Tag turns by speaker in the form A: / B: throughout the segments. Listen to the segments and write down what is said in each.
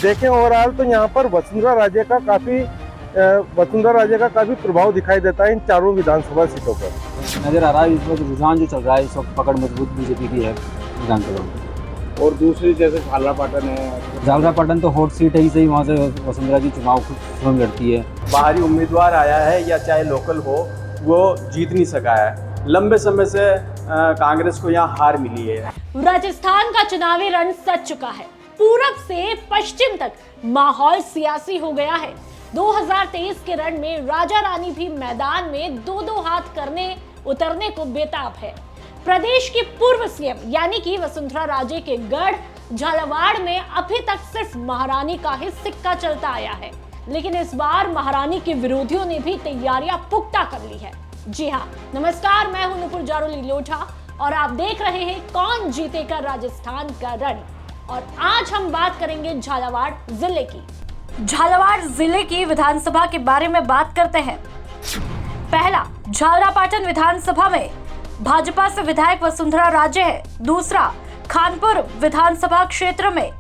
A: देखें ओवरऑल तो यहाँ पर वसुंधरा राजे का काफी प्रभाव दिखाई देता है इन चारों विधानसभा सीटों पर।
B: नजर आ रहा है इस वक्त रुझान जो चल रहा है इस वक्त पकड़ मजबूत बीजेपी की है विधानसभा में।
C: और दूसरी जैसे झालरापाटन है,
B: झालरापाटन तो हॉट सीट है ही सही, वहाँ से वसुंधरा जी चुनाव स्वयं लड़ती है।
D: बाहरी उम्मीदवार आया है या चाहे लोकल हो, वो जीत नहीं सका है। लंबे समय से कांग्रेस को यहाँ हार मिली है।
E: राजस्थान का चुनावी रण सज चुका है। पूरब से पश्चिम तक माहौल सियासी हो गया है। 2023 के रण में राजा रानी भी मैदान में दो दो हाथ करने उतरने को बेताब है। प्रदेश की पूर्व सीएम यानी कि वसुंधरा राजे के गढ़ झालावाड़ में अभी तक सिर्फ महारानी का ही सिक्का चलता आया है, लेकिन इस बार महारानी के विरोधियों ने भी तैयारियां पुख्ता कर ली है। जी हाँ, नमस्कार, मैं हूं नुपुर जारोली लोढ़ा और आप देख रहे हैं कौन जीतेगा राजस्थान का रण। और आज हम बात करेंगे झालावाड़ जिले की। झालावाड़ जिले की विधानसभा के बारे में बात करते हैं। पहला, झालरापाटन विधानसभा में भाजपा से विधायक वसुंधरा राजे है। दूसरा, खानपुर विधानसभा क्षेत्र में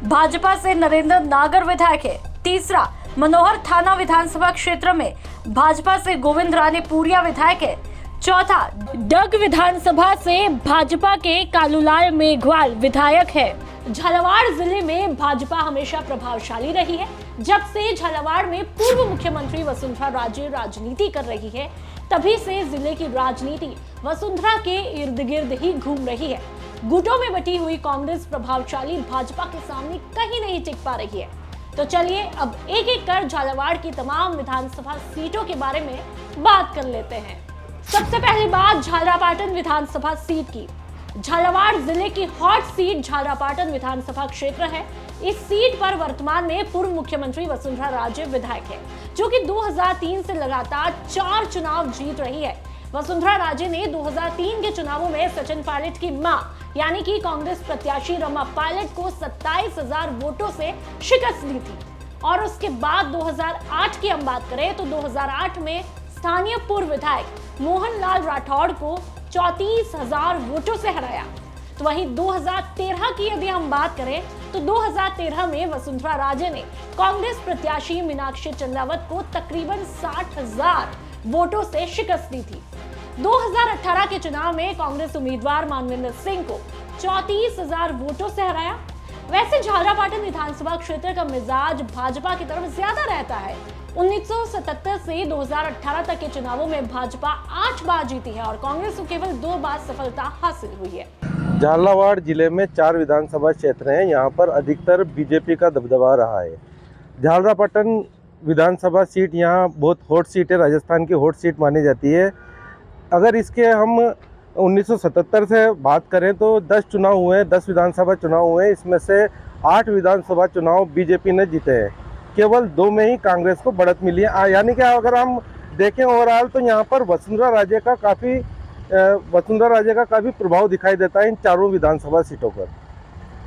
E: भाजपा से नरेंद्र नागर विधायक है। तीसरा, मनोहर थाना विधानसभा क्षेत्र में भाजपा से गोविंद रानी पूरिया विधायक है। चौथा, डग विधानसभा से भाजपा के कालूलाल मेघवाल विधायक है। झालावाड़ जिले में भाजपा हमेशा प्रभावशाली रही है। जब से झालावाड़ में पूर्व मुख्यमंत्री वसुंधरा राजे राजनीति कर रही है, तभी से जिले की राजनीति वसुंधरा के इर्द गिर्द ही घूम रही है। गुटों में बटी हुई कांग्रेस प्रभावशाली भाजपा के सामने कहीं नहीं टिक पा रही है। तो चलिए अब एक एक कर झालावाड़ की तमाम विधानसभा सीटों के बारे में बात कर लेते हैं। सबसे पहली बात झालरापाटन विधानसभा सीट की। झालावाड़ जिले की हॉट सीट झालरापाटन विधानसभा क्षेत्र है। इस सीट पर वर्तमान में पूर्व मुख्यमंत्री वसुंधरा राजे विधायक है, जो कि 2003 से लगातार 4 चुनाव जीत रही है। वसुंधरा राजे ने 2003 के चुनावों में सचिन पायलट की मां यानी कि कांग्रेस प्रत्याशी रमा पायलट को 27,000 वोटों से शिकस्त दी थी। और उसके बाद 2008 की हम बात करें तो 2008 में स्थानीय पूर्व विधायक मोहनलाल राठौड़ को 34,000 वोटों से हराया। तो वहीं 2013 की यदि हम बात करें तो 2013 में वसुंधरा राजे ने कांग्रेस प्रत्याशी मीनाक्षी चंद्रावत को तकरीबन 60,000 वोटों से शिकस्त दी थी। 2018 के चुनाव में कांग्रेस उम्मीदवार मानवेंद्र सिंह को 34,000 वोटों से हराया। वैसे झालरापाटन विधानसभा क्षेत्र का मिजाज भाजपा की तरफ ज्यादा रहता है। 1977 से 2018 तक के चुनावों में भाजपा 8 बार जीती है और कांग्रेस को केवल 2 बार सफलता हासिल हुई है।
A: झालावाड़ जिले में 4 विधानसभा क्षेत्र हैं। यहाँ पर अधिकतर बीजेपी का दबदबा रहा है। झालरापाटन विधानसभा सीट यहाँ बहुत हॉट सीट है, राजस्थान की हॉट सीट मानी जाती है। अगर इसके हम 1977 से बात करें तो 10 चुनाव हुए हैं, 10 विधानसभा चुनाव हुए हैं। इसमें से 8 विधानसभा चुनाव बीजेपी ने जीते हैं, केवल 2 में ही कांग्रेस को बढ़त मिली है। यानी कि अगर हम देखें ओवरऑल तो यहाँ पर वसुंधरा राजे का काफ़ी प्रभाव दिखाई देता है इन चारों विधानसभा सीटों पर।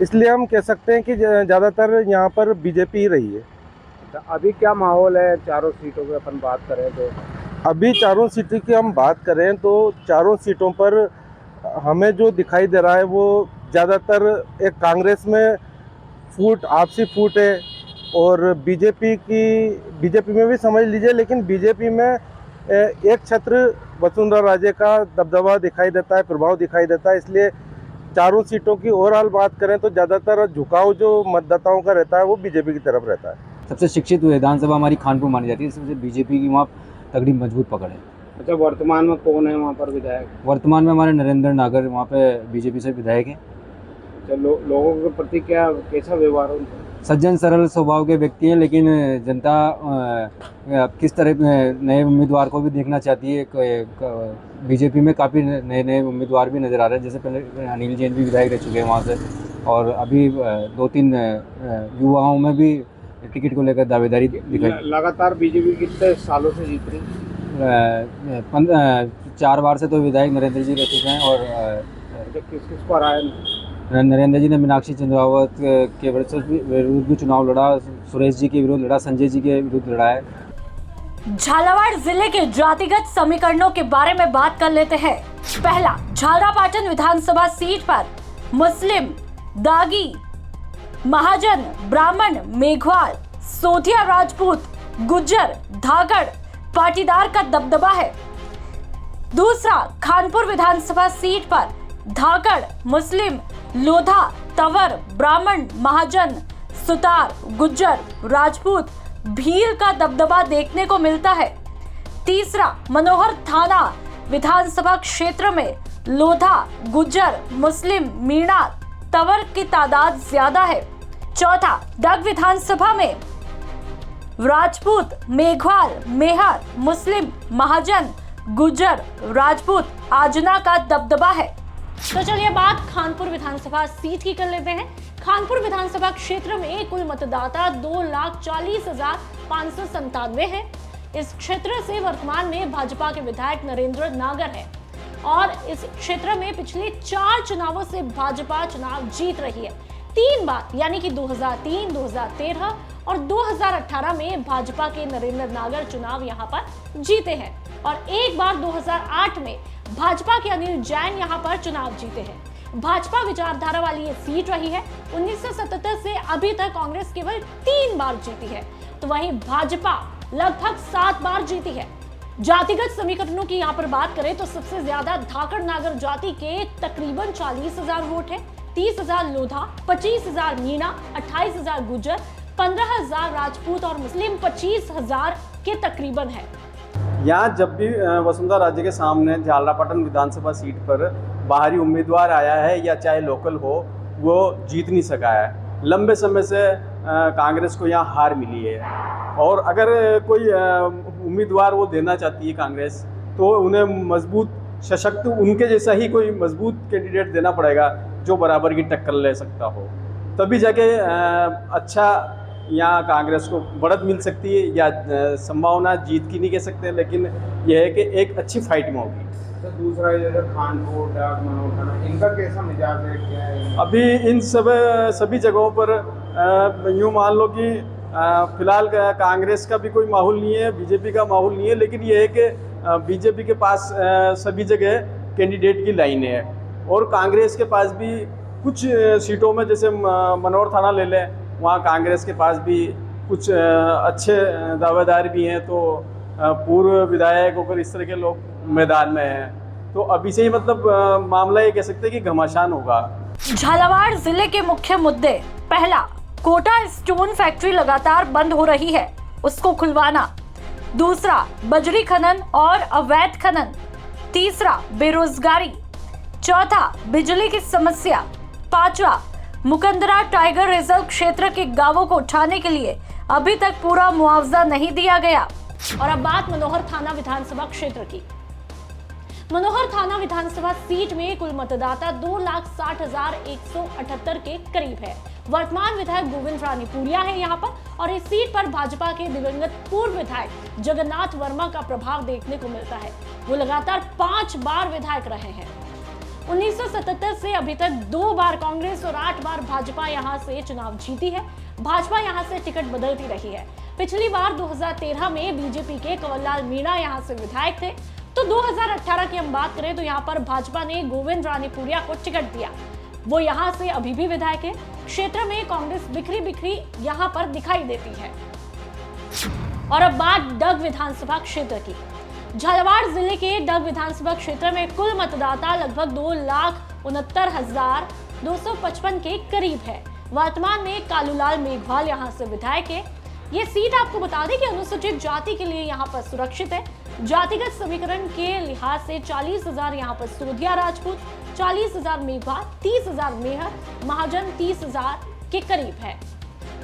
A: इसलिए हम कह सकते हैं कि ज़्यादातर यहाँ पर बीजेपी ही रही है।
C: अभी क्या माहौल है चारों सीटों की अपन बात करें तो?
A: अभी चारों सीटों की हम बात करें तो चारों सीटों पर हमें जो दिखाई दे रहा है वो ज़्यादातर एक कांग्रेस में आपसी फूट है और बीजेपी में भी समझ लीजिए, लेकिन बीजेपी में एक छत्र वसुंधरा राजे का दबदबा दिखाई देता है, प्रभाव दिखाई देता है। इसलिए चारों सीटों की ओवरऑल बात करें तो ज़्यादातर झुकाव जो मतदाताओं का रहता है वो बीजेपी की तरफ रहता है।
B: सबसे शिक्षित विधानसभा हमारी खानपुर मानी जाती है, सबसे बीजेपी की वहाँ तगड़ी मजबूत पकड़ है।
C: अच्छा, वर्तमान में कौन है वहाँ पर विधायक?
B: वर्तमान में हमारे नरेंद्र नागर वहाँ पे बीजेपी से विधायक हैं।
C: अच्छा, लोगों के प्रति कैसा व्यवहार है उनका?
B: सज्जन सरल स्वभाव के व्यक्ति हैं, लेकिन जनता किस तरह नए उम्मीदवार को भी देखना चाहती है। बीजेपी में काफ़ी नए उम्मीदवार भी नज़र आ रहे हैं, जैसे पहले अनिल जैन भी विधायक रह चुके हैं वहाँ से, और अभी 2-3 युवाओं में भी टिकट को लेकर दावेदारी दिखाई।
C: लगातार बीजेपी कितने सालों से जीत रही है?
B: 4 बार से तो विधायक नरेंद्र जी रह चुके हैं। और
C: किस को हराया?
B: नरेंद्र जी ने मीनाक्षी चंद्रावत के विरुद्ध भी चुनाव लड़ा, सुरेश जी के विरुद्ध लड़ा, संजय जी के विरुद्ध लड़ा है।
E: झालावाड़ जिले के जातिगत समीकरणों के बारे में बात कर लेते हैं। पहला, झालरापाटन विधानसभा सीट पर मुस्लिम, दागी, महाजन, ब्राह्मण, मेघवाल, सोधिया, राजपूत, गुज्जर, धागड़ पाटीदार का दबदबा है। दूसरा, खानपुर विधानसभा सीट पर धाकड़, मुस्लिम, लोधा, तंवर, ब्राह्मण, महाजन, सुतार, गुज्जर, राजपूत, भील का दबदबा देखने को मिलता है। तीसरा, मनोहर थाना विधानसभा क्षेत्र में लोधा, गुज्जर, मुस्लिम, मीणा, तंवर की तादाद ज्यादा है। चौथा, डग विधानसभा में राजपूत, मेघवाल, मेहर, मुस्लिम, महाजन, गुज्जर, राजपूत, आजना का दबदबा है। तो चलिए बात खानपुर विधानसभा सीट की कर लेते हैं। खानपुर विधानसभा क्षेत्र में कुल मतदाता 2,40,597 है। इस क्षेत्र से वर्तमान में भाजपा के विधायक नरेंद्र नागर है और इस क्षेत्र में पिछले 4 चुनावों से भाजपा चुनाव जीत रही है। 3 बार यानी कि 2003, 2013 और 2018 में भाजपा के नरेंद्र नागर चुनाव यहां पर जीते हैं और एक बार 2008 में भाजपा के अनिल जैन यहां पर चुनाव जीते हैं। भाजपा विचारधारा वाली ये सीट रही है। 1977 से अभी तक कांग्रेस केवल 3 बार जीती है, तो वहीं भाजपा लगभग 7 बार जीती है। जातिगत समीकरणों की यहाँ पर बात करें तो सबसे ज्यादा धाकड़ नागर जाति के तकरीबन 40,000 वोट है। 30,000 लोधा, 25,000 मीणा, 28,000 गुज्जर, 15,000 राजपूत और मुस्लिम 25,000 के तकरीबन है।
D: यहाँ जब भी वसुंधरा राजे के सामने झालरापाटन विधानसभा सीट पर बाहरी उम्मीदवार आया है या चाहे लोकल हो, वो जीत नहीं सका है। लंबे समय से कांग्रेस को यहाँ हार मिली है और अगर कोई उम्मीदवार वो देना चाहती है कांग्रेस, तो उन्हें मजबूत, सशक्त, उनके जैसा ही कोई मजबूत कैंडिडेट देना पड़ेगा जो बराबर की टक्कर ले सकता हो, तभी जाके अच्छा यहाँ कांग्रेस को बढ़त मिल सकती है। या संभावना जीत की नहीं कह सकते, लेकिन यह है कि एक अच्छी फाइट में होगी।
C: तो दूसरा जैसे खानपुर, डग, मनोहर थाना, इनका कैसा मिजाज है, क्या है?
D: अभी इन सभी जगहों पर यूँ मान लो कि फिलहाल कांग्रेस का भी कोई माहौल नहीं है, बीजेपी का माहौल नहीं है, लेकिन यह है कि बीजेपी के पास सभी जगह कैंडिडेट की लाइन है और कांग्रेस के पास भी कुछ सीटों में, जैसे मनोहर थाना ले लें, वहाँ कांग्रेस के पास भी कुछ अच्छे दावेदार भी हैं। तो पूर्व विधायक होकर इस तरह के लोग मैदान में हैं, तो अभी से ही मतलब मामला ये कह सकते हैं कि घमासान होगा।
E: झालावाड़ जिले के मुख्य मुद्दे, पहला, कोटा स्टोन फैक्ट्री लगातार बंद हो रही है, उसको खुलवाना। दूसरा, बजरी खनन और अवैध खनन। तीसरा, बेरोजगारी। चौथा, बिजली की समस्या। पांचवा, मुकंदरा टाइगर रिजर्व क्षेत्र के गांवों को उठाने के लिए अभी तक पूरा मुआवजा नहीं दिया गया। और अब बात मनोहर थाना विधानसभा क्षेत्र की। मनोहर थाना विधानसभा सीट में कुल मतदाता 2,60,178 के करीब है। वर्तमान विधायक गोविंद रानीपुरिया है यहाँ पर और इस सीट पर भाजपा के दिवंगत पूर्व विधायक जगन्नाथ वर्मा का प्रभाव देखने को मिलता है। वो लगातार 5 बार विधायक रहे हैं। 1977 से अभी तक 2 बार कांग्रेस और 8 बार भाजपा यहां से चुनाव जीती है। भाजपा यहां से टिकट बदलती रही है। पिछली बार 2013 में बीजेपी के कंवरलाल मीणा यहां से विधायक थे, तो 2018 की हम बात करें तो यहां पर भाजपा ने गोविंद रानीपुरिया को टिकट दिया। वो यहां से अभी भी विधायक है। क्षेत्र में कांग्रेस बिखरी बिखरी यहां पर दिखाई देती है। और अब बात डग विधानसभा क्षेत्र की। झालावाड़ जिले के डग विधानसभा क्षेत्र में कुल मतदाता लगभग 2,69,255 के करीब है। वर्तमान में कालूलाल मेघवाल यहां से विधायक है। ये सीट आपको बता दें कि अनुसूचित जाति के लिए यहां पर सुरक्षित है। जातिगत समीकरण के लिहाज से 40,000 यहां पर सोधिया राजपूत, 40,000 मेघवाल, 30,000 मेहर, महाजन 30,000 के करीब है।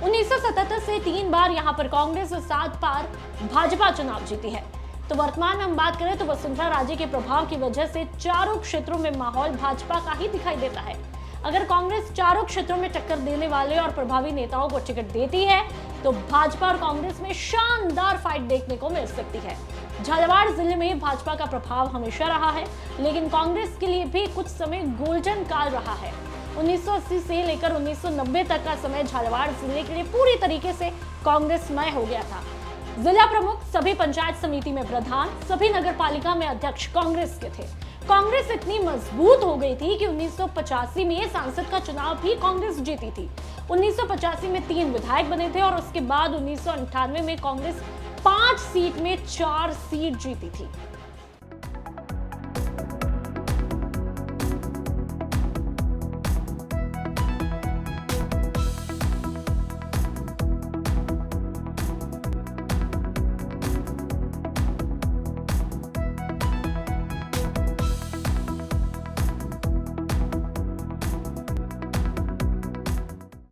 E: 1977 से 3 बार यहां पर कांग्रेस और 7 बार भाजपा चुनाव जीती है। तो वर्तमान में हम बात करें तो वसुंधरा राजे के प्रभाव की वजह से चारों क्षेत्रों में माहौल भाजपा का ही दिखाई देता है। अगर कांग्रेस चारों क्षेत्रों में टक्कर देने वाले और प्रभावी नेताओं को टिकट देती है तो भाजपा और कांग्रेस में शानदार फाइट देखने को मिल सकती है। झालावाड़ जिले में भाजपा का प्रभाव हमेशा रहा है, लेकिन कांग्रेस के लिए भी कुछ समय गोल्डन काल रहा है। 1980 से लेकर 1990 तक का समय झालावाड़ जिले के लिए पूरी तरीके से कांग्रेसमय हो गया था। जिला प्रमुख, सभी पंचायत समिति में प्रधान, सभी नगर पालिका में अध्यक्ष कांग्रेस के थे। कांग्रेस इतनी मजबूत हो गई थी कि 1985 में सांसद का चुनाव भी कांग्रेस जीती थी 1985 में 3 विधायक बने थे और उसके बाद 1998 में कांग्रेस 5 सीट में 4 सीट जीती थी।